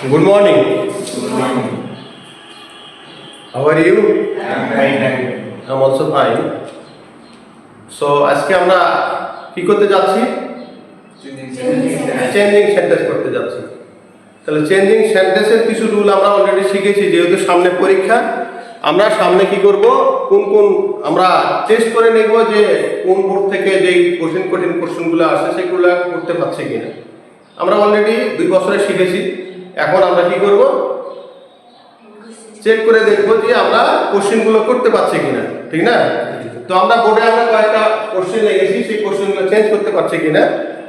Good morning. Good morning. How are you? I'm fine. I'm also fine. So আজকে আমরা কি করতে যাচ্ছি? চেঞ্জিং সেন্টেন্স করতে যাচ্ছি। তাহলে চেঞ্জিং সেন্টেন্সের কিছু রুল আমরা অলরেডি শিখেছি, যেহেতু সামনে পরীক্ষা। আমরা সামনে কি করব, কোন কোন আমরা টেস্ট করে নেব যে কোন বোর্ড থেকে যেই কঠিন কোশ্চেনগুলো আসে সেগুলো করতে পারছি কিনা। আমরা অলরেডি 2 বছরে শিখেছি। এখন আমরা কি করব, চেক করে দেখবো যে আমরা কোশ্চেনগুলো করতে পারছি কিনা, ঠিক না? তো আমরা বোর্ডে আমরা কয়েকটা কোশ্চেন লিখেছি, সেই কোশ্চেনগুলো চেঞ্জ করতে পারছি কিনা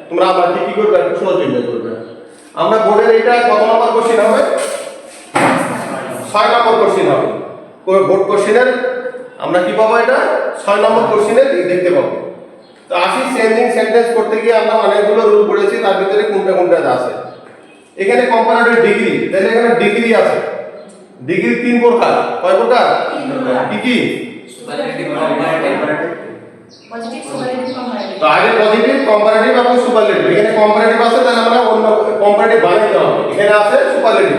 তোমরা আমাকে কি করবে, একটু সহযোগিতা করবে। আমরা বোর্ডের এটা কত নম্বর কোশ্চেন হবে? 6 নম্বর কোশ্চেন হবে। বোর্ড কোশ্চেনের আমরা কি পাবো, এটা 6 নম্বর কোশ্চেনের দেখতে পাবো। তো আসি চেঞ্জিং সেন্টেন্স করতে গিয়ে আমরা অনেকগুলো রুল পড়েছি, তার ভিতরে কোনটা আছে। এখানে কম্পারেটিভ ডিগ্রি, তাহলে এখানে ডিগ্রি আছে। ডিগ্রি 3 প্রকার। কয় প্রকার? কি কি? তো আগে পজিটিভ, কম্পারেটিভ এবং সুপারলেটিভ। এখানে কম্পারেটিভ আছে, তাহলে আমরা অন্য কম্পারেটিভ বানাইতে হবে। এখানে আছে সুপারলেটিভ।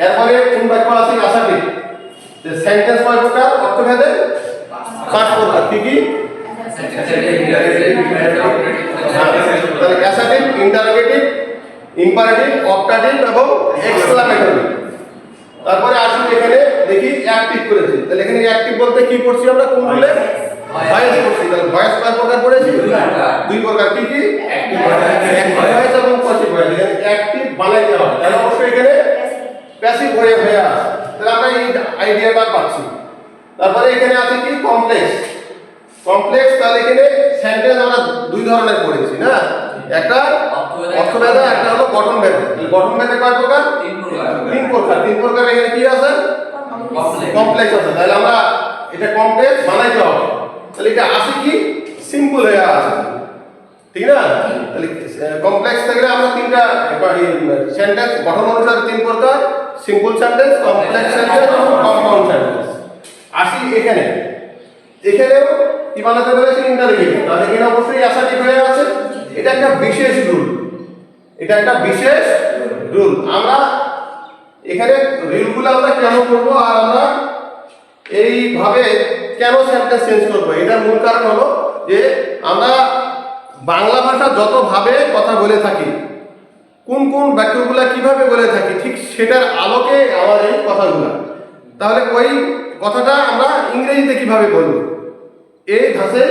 এরপরে কোন বাক্য আছে? অ্যাসার্টিভ। যে সেন্টেন্স কয় প্রকার? অর্থভেদে 5 প্রকার। কি কি? তাহলে অ্যাসার্টিভ, ইন্টারোগেটিভ, ইম্পারেটিভ, অপটাটিভ এবং এক্সক্লামেটরি। তারপরে আসুন এখানে দেখি অ্যাক্টিভ করেছি। তাহলে এখানে অ্যাক্টিভ বলতে কি পড়ছি আমরা? কোন বলে? ভয়েস পড়ছি। তাহলে ভয়েস কয় প্রকার পড়েছি? 2 প্রকার। কি কি? অ্যাক্টিভ ভয়েস এবং প্যাসিভ ভয়েস। এখানে অ্যাক্টিভ বানাইতে হবে, তাহলে অবশ্যই এখানে প্যাসিভ ভয়েস হয়ে আসে। তাহলে আমরা এই আইডিয়াটা পাচ্ছি। তারপরে এখানে আছে কি? কমপ্লেক্স। কমপ্লেক্স, তাহলে এখানে সেন্টেন্স আমরা 2 ধরনের পড়েছি না? একটা অর্থভেদে, একটা হলো গঠনভেদে। গঠনভেদে কয় প্রকার? 3 প্রকার। 3 প্রকার এখানে কি আছে? কমপ্লেক্স আছে। তাহলে আমরা এটা কমপ্লেক্স বানাইতে হবে। তাহলে এটা আছে কি? সিম্পল হয়ে আছে, ঠিক না? তাহলে কমপ্লেক্স থাকলে আমরা 3টা সেন্টেন্স গঠন অনুসারে 3 প্রকার: সিম্পল সেন্টেন্স, কমপ্লেক্স সেন্টেন্স এবং কম্পাউন্ড সেন্টেন্স। আসি এখানে, এখানেও কি বানাতে বলেছি? ইন্টারোগেটিভ। তাহলে এখানে অবশ্যই অ্যাসার্টিভ হয়ে আছে। এটা একটা বিশেষ রুল। এটা একটা বিশেষ রুল। আমরা এখানে রুলগুলো আমরা কেন করব, আর আমরা এইভাবে কেন সেন্টেন্স চেঞ্জ করব, এটার মূল কারণ হলো যে আমরা বাংলা ভাষা যতভাবে কথা বলে থাকি, কোন কোন বাক্যগুলো কিভাবে বলে থাকি, ঠিক সেটার আলোকে আমার এই কথাগুলো। তাহলে ওই কথাটা আমরা ইংরেজিতে কিভাবে বলবো, এই ধাঁচে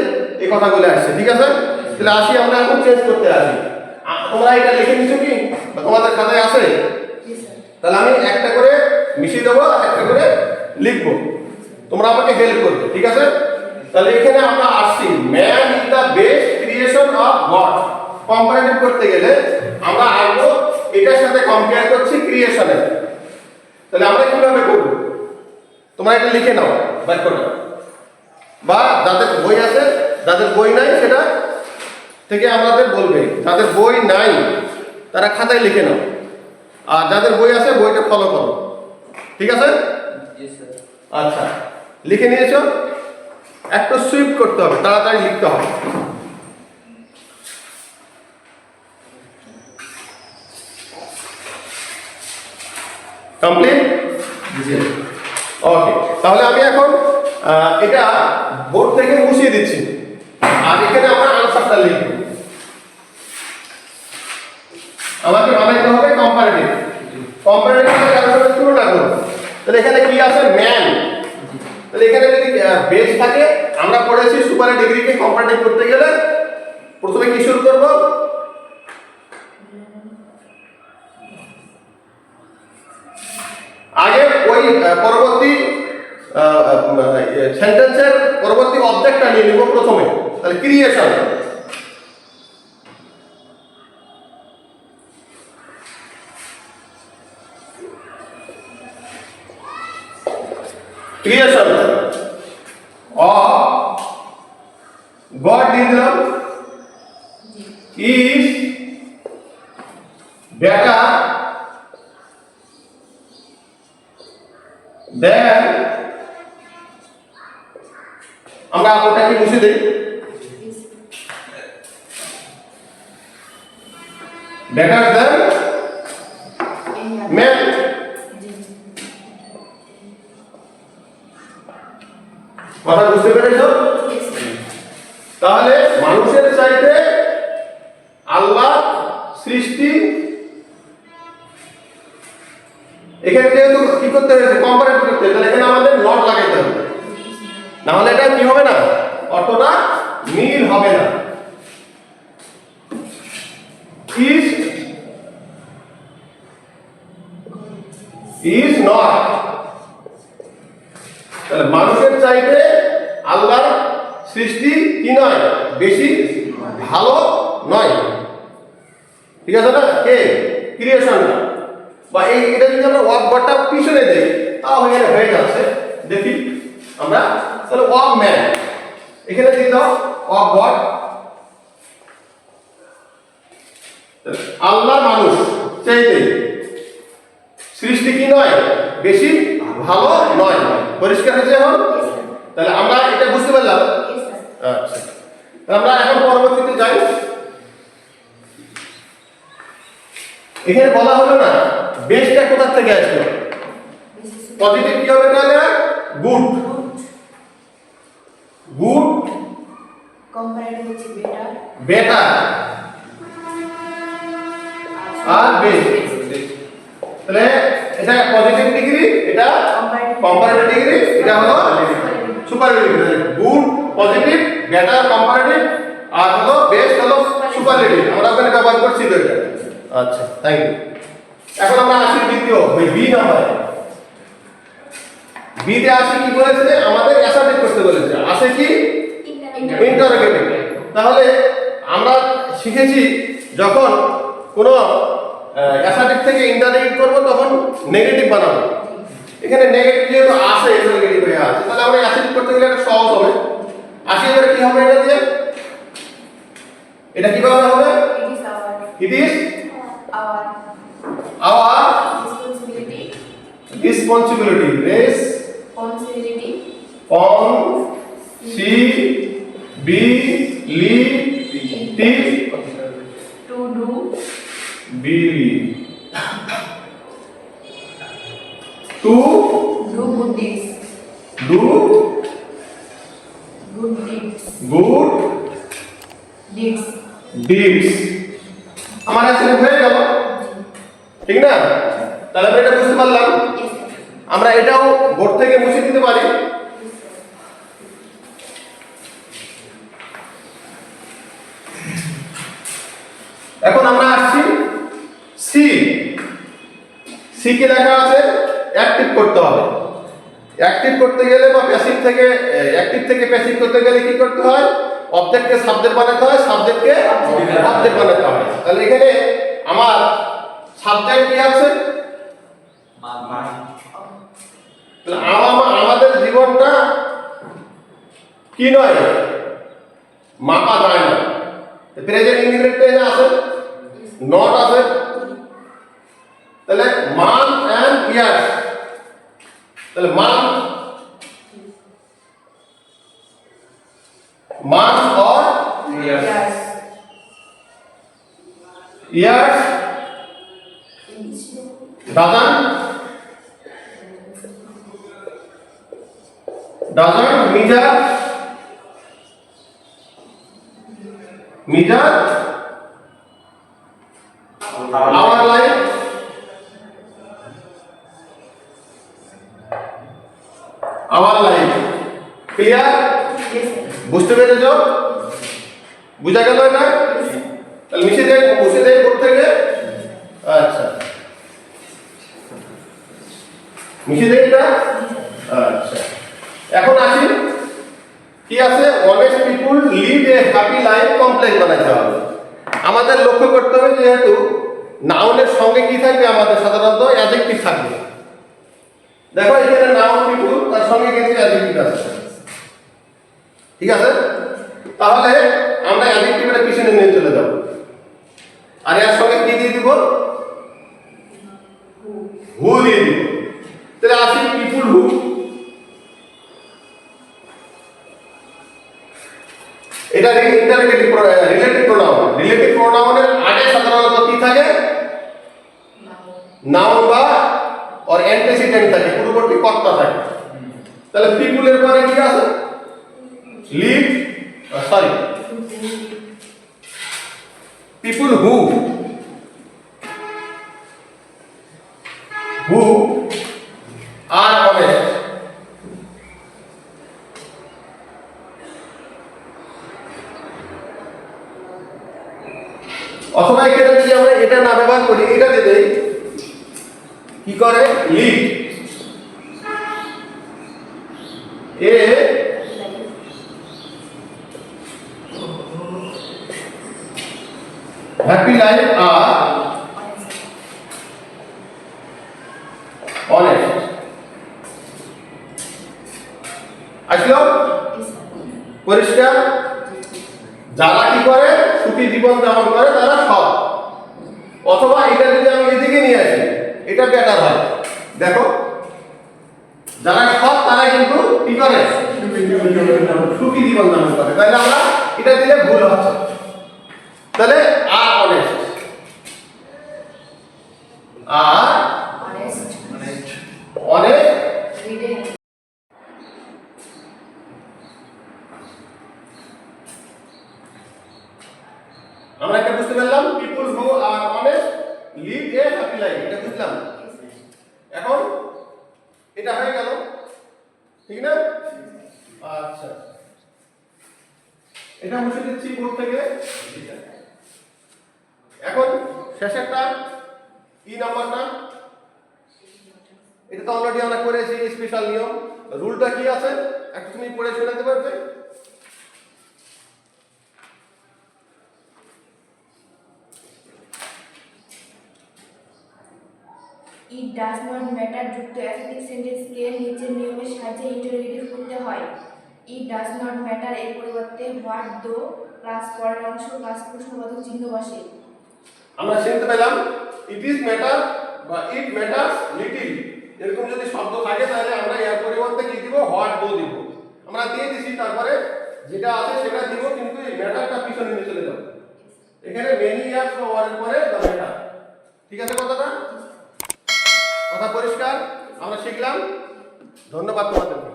এই কথাগুলো আসছে, ঠিক আছে? তাহলে আসি আমরা এখন চেঞ্জ করতে আসি। তোমরা এটা লিখে নিছো কি, তোমাদের খাতায় আছে? তাহলে আমি একটা করে মিশিয়ে দেবো, একটা করে লিখবো, তোমরা আমাকে হেল্প করবে, ঠিক আছে? তাহলে এখানে আমরা আসছি, man is the best creation of god. Comparative করতে গেলে আমরা আসবো এটার সাথে কম্পেয়ার করছি ক্রিয়েশনের। তাহলে আমরা কিভাবে করব, তোমরা এটা লিখে নাও বাক্যটা, বা যাদের বই আছে, যাদের বই নাই সেটা থেকে আমাদের বলবে। যাদের বই নাই তারা খাতায় লিখে নাও, আর যাদের বই আছে বইটা ফলো করো, ঠিক আছে? আচ্ছা, লিখে নিয়েছো? একটু সুইপ করতে হবে, তাড়াতাড়ি লিখতে হবে। কমপ্লিট? ওকে, তাহলে আমি এখন এটা বোর্ড থেকে মুছিয়ে দিচ্ছি, আর এখানে আমরা আনসারটা লিখব। আমাকে বানাইতে হবে কম্পারেটিভ। কম্পারেটিভ মানে কারোর সাথে তুলনা করব। তাহলে এখানে কি আছে? ম্যান। তাহলে এখানে যদি বেস থাকে, আমরা পড়েছি সুপার ডিগ্রিকে কম্পারেটিভ করতে গেলে প্রথমে কি শুরু করব? আগে ওই পরবর্তী সেন্টেন্সের পরবর্তী অবজেক্টটা নিয়ে নিব প্রথমে। তাহলে ক্রিয়েশন। ক্রিয়েশন of God দিয়ে দিলাম is better than, আমরা ওটাকে মুছে দেই, better than man. পেরেছো? তাহলে মানুষের চাইতে আল্লাহ সৃষ্টি, এখানে যেহেতু কি করতে হয়েছে, কম্পারেটিভ করতে হবে, তাহলে এখানে আমাদের নট লাগাইতে হবে, না হলে এটা কি হবে না, অর্থটা মিল হবে না। ইজ নট, তাহলে মানুষের চাইতে আল্লাহর সৃষ্টি কি নয়, বেশি ভালো নয়। ঠিক আছে না? কে ক্রিয়েশনটা, বা এই এটা যদি আমরা ওয়াক গডটা পিছনে দেই তাও এখানে হয়ে যাচ্ছে। দেখি আমরা, তাহলে ওয়াক ম্যান এখানে দিয়ে দাও, ওয়াক গড, আল্লাহ মানুষ চাইতে সৃষ্টি কি নয়, বেশি ভালো নয়। পরিষ্কার হয়েছে এখন? তাহলে আমরা এটা বুঝতে পারলাম। আচ্ছা, আমরা এখন পরবর্তীতে যাই। এখানে বলা হলো না বেসটা কোথা থেকে আসলো, পজিটিভ কি হবে তাহলে, গুড, গুড কম্পারেটিভ হচ্ছে বেটার, বেটার আর বেস, তাহলে এটা পজিটিভ ডিগ্রি, এটা কম্পারেটিভ ডিগ্রি, এটা হলো superlative. Good positive, better comparative, আর হলো বেস হলো সুপারলেটিভ। আমরা ওখানে ব্যবহার করছি তো এটা। আচ্ছা, থ্যাংক ইউ। এখন আমরা আসি দ্বিতীয় ওই বি নাম্বার। বি তে আসি কি বলেছে, আমাদের অ্যাসার্টিভ করতে বলেছে, আসে কি ইন্টারোগেটিভ। তাহলে আমরা শিখেছি যখন কোনো অ্যাসার্টিভ থেকে ইন্টারোগেটিভ করব তখন নেগেটিভ বানাবো। এখানে নেগেটিভ যেহেতু আসে, ইন্টারোগেটিভ হয়ে আছে, তাহলে আমরা অ্যাসার্টিভ করতে গেলে এটা সহজ হবে। আসি এবারে কি হবে, এটা দিয়ে এটা কিভাবে হবে, it is our it is our responsibility, responsibility, responsibility to do good deeds, good deeds. deeds। আমার আসলে হয়ে গেল, ঠিক না? তাহলে আমরা এটা বুঝতে পারলাম। Yes, আমরা এটাও বোর্ড থেকে মুছে দিতে পারি। এখন আমরা আসছি সি। সি কে লেখা আছে অ্যাক্টিভ করতে হবে। অ্যাক্টিভ করতে গেলে বা প্যাসিভ থেকে অ্যাক্টিভ থেকে প্যাসিভ করতে গেলে কি করতে হয়, অবজেক্টকে সাবজেক্ট বানাতে হয়, সাবজেক্টকে অবজেক্ট বানাতে হয়। তাহলে এখানে আমার সাবজেক্ট কি আছে, আমাদের জীবনটা কি নয়, মাপা যায় না। প্রেজেন্ট ইনডিফিনিট টেন্স আছে, নট আছে, তাহলে মান্থ এন্ড ইয়ার্স। তাহলে month or yes, years doesn't measure our life, clear? yes, বুঝতে পেরেছো? বুঝা গেল এটা? তাহলে মুছে দেয় বোর্ড থেকে। আচ্ছা, মুছে দেয় এটা। আচ্ছা, এখন আসি কি আছে, honest people live a happy life complex বানাইতে হবে। আমাদের লক্ষ্য করতে হবে যেহেতু নাউনের সঙ্গে কি থাকবে, আমাদের সাধারণত অ্যাডজেক্টিভ থাকবে। দেখো এখানে নাউন পিপুল, তার সঙ্গে কিন্তু অ্যাডজেক্টিভ আছে, ঠিক আছে? তাহলে আমরা অ্যাডজেক্টিভের পিছনে নিয়ে চলে যাব, আর এর সঙ্গে কি দিয়ে দিব, হু দিয়ে দিব। তাহলে আসি পিপুল হু। এটা ইন্টারোগেটিভ রিলেটিভ প্রোনাউন। রিলেটিভ প্রোনাউনের আগে সাধারণত কি থাকে, নাউন বা অর অ্যান্টিসিডেন্ট থাকে, পূর্ববর্তী কর্তা থাকে। তাহলে পিপুলের পরে কি আছে, live sorry people who are honest অথবা এখানে যদি আমরা এটা না ব্যবহার করি এটা দিয়ে দেই কি করে live a happy life are honest আসলো পরিষ্কার যারা কি করে সুখী জীবন যাপন করে তারা সৎ অথবা এটা যদি আমি এদিকে নিয়ে আসি এটা বেটার হয় দেখো যারা সৎ তারা কিন্তু কি করে সুখী জীবন যাপন করে তাহলে আমরা এটা দিলে ভুল হচ্ছে তাহলে আর অনেস্ট আর Honest. Honest Reading. আমরা এটা বুঝতে পারলাম people who are honest live a happy life এটা বুঝলাম এখন এটা হয়ে গেল ঠিক না আচ্ছা এটা মুছে দিচ্ছি বোর্ড থেকে এখন শেষেরটা কি নাম্বারটা এটা তো অলরেডি আমরা করেছি স্পেশাল নিয়ম রুলটা কি আছে একটু তুমি পড়ে শোনাতে পারবে It does not matter যুক্ত অ্যাফিক্স সেন্টেন্সকে নিচের নিয়মের সাহায্যে ইন্টারোগেটিভ করতে হয়। It does not matter এর পরিবর্তে হোয়াট দো প্লাস পরের অংশ প্লাস প্রশ্নবোধক চিহ্ন বসে। আমরা শুনতে পেলাম ইট ইজ ম্যাটার বা ইট ম্যাটারস লিটল এরকম যদি শব্দ থাকে তাহলে আমরা এর পরিবর্তে কি দিব হোয়াট দো দিব আমরা দিয়ে দিছি তারপরে যেটা আছে সেটা দিব কিন্তু এই ম্যাটারটা পিছনে নিয়ে চলে যাবে এখানে মেনি ইয়ার্স বা ওয়ারের পরে দ্য ম্যাটার ঠিক আছে কথাটা কথা পরিষ্কার আমরা শিখলাম ধন্যবাদ তোমাদেরকে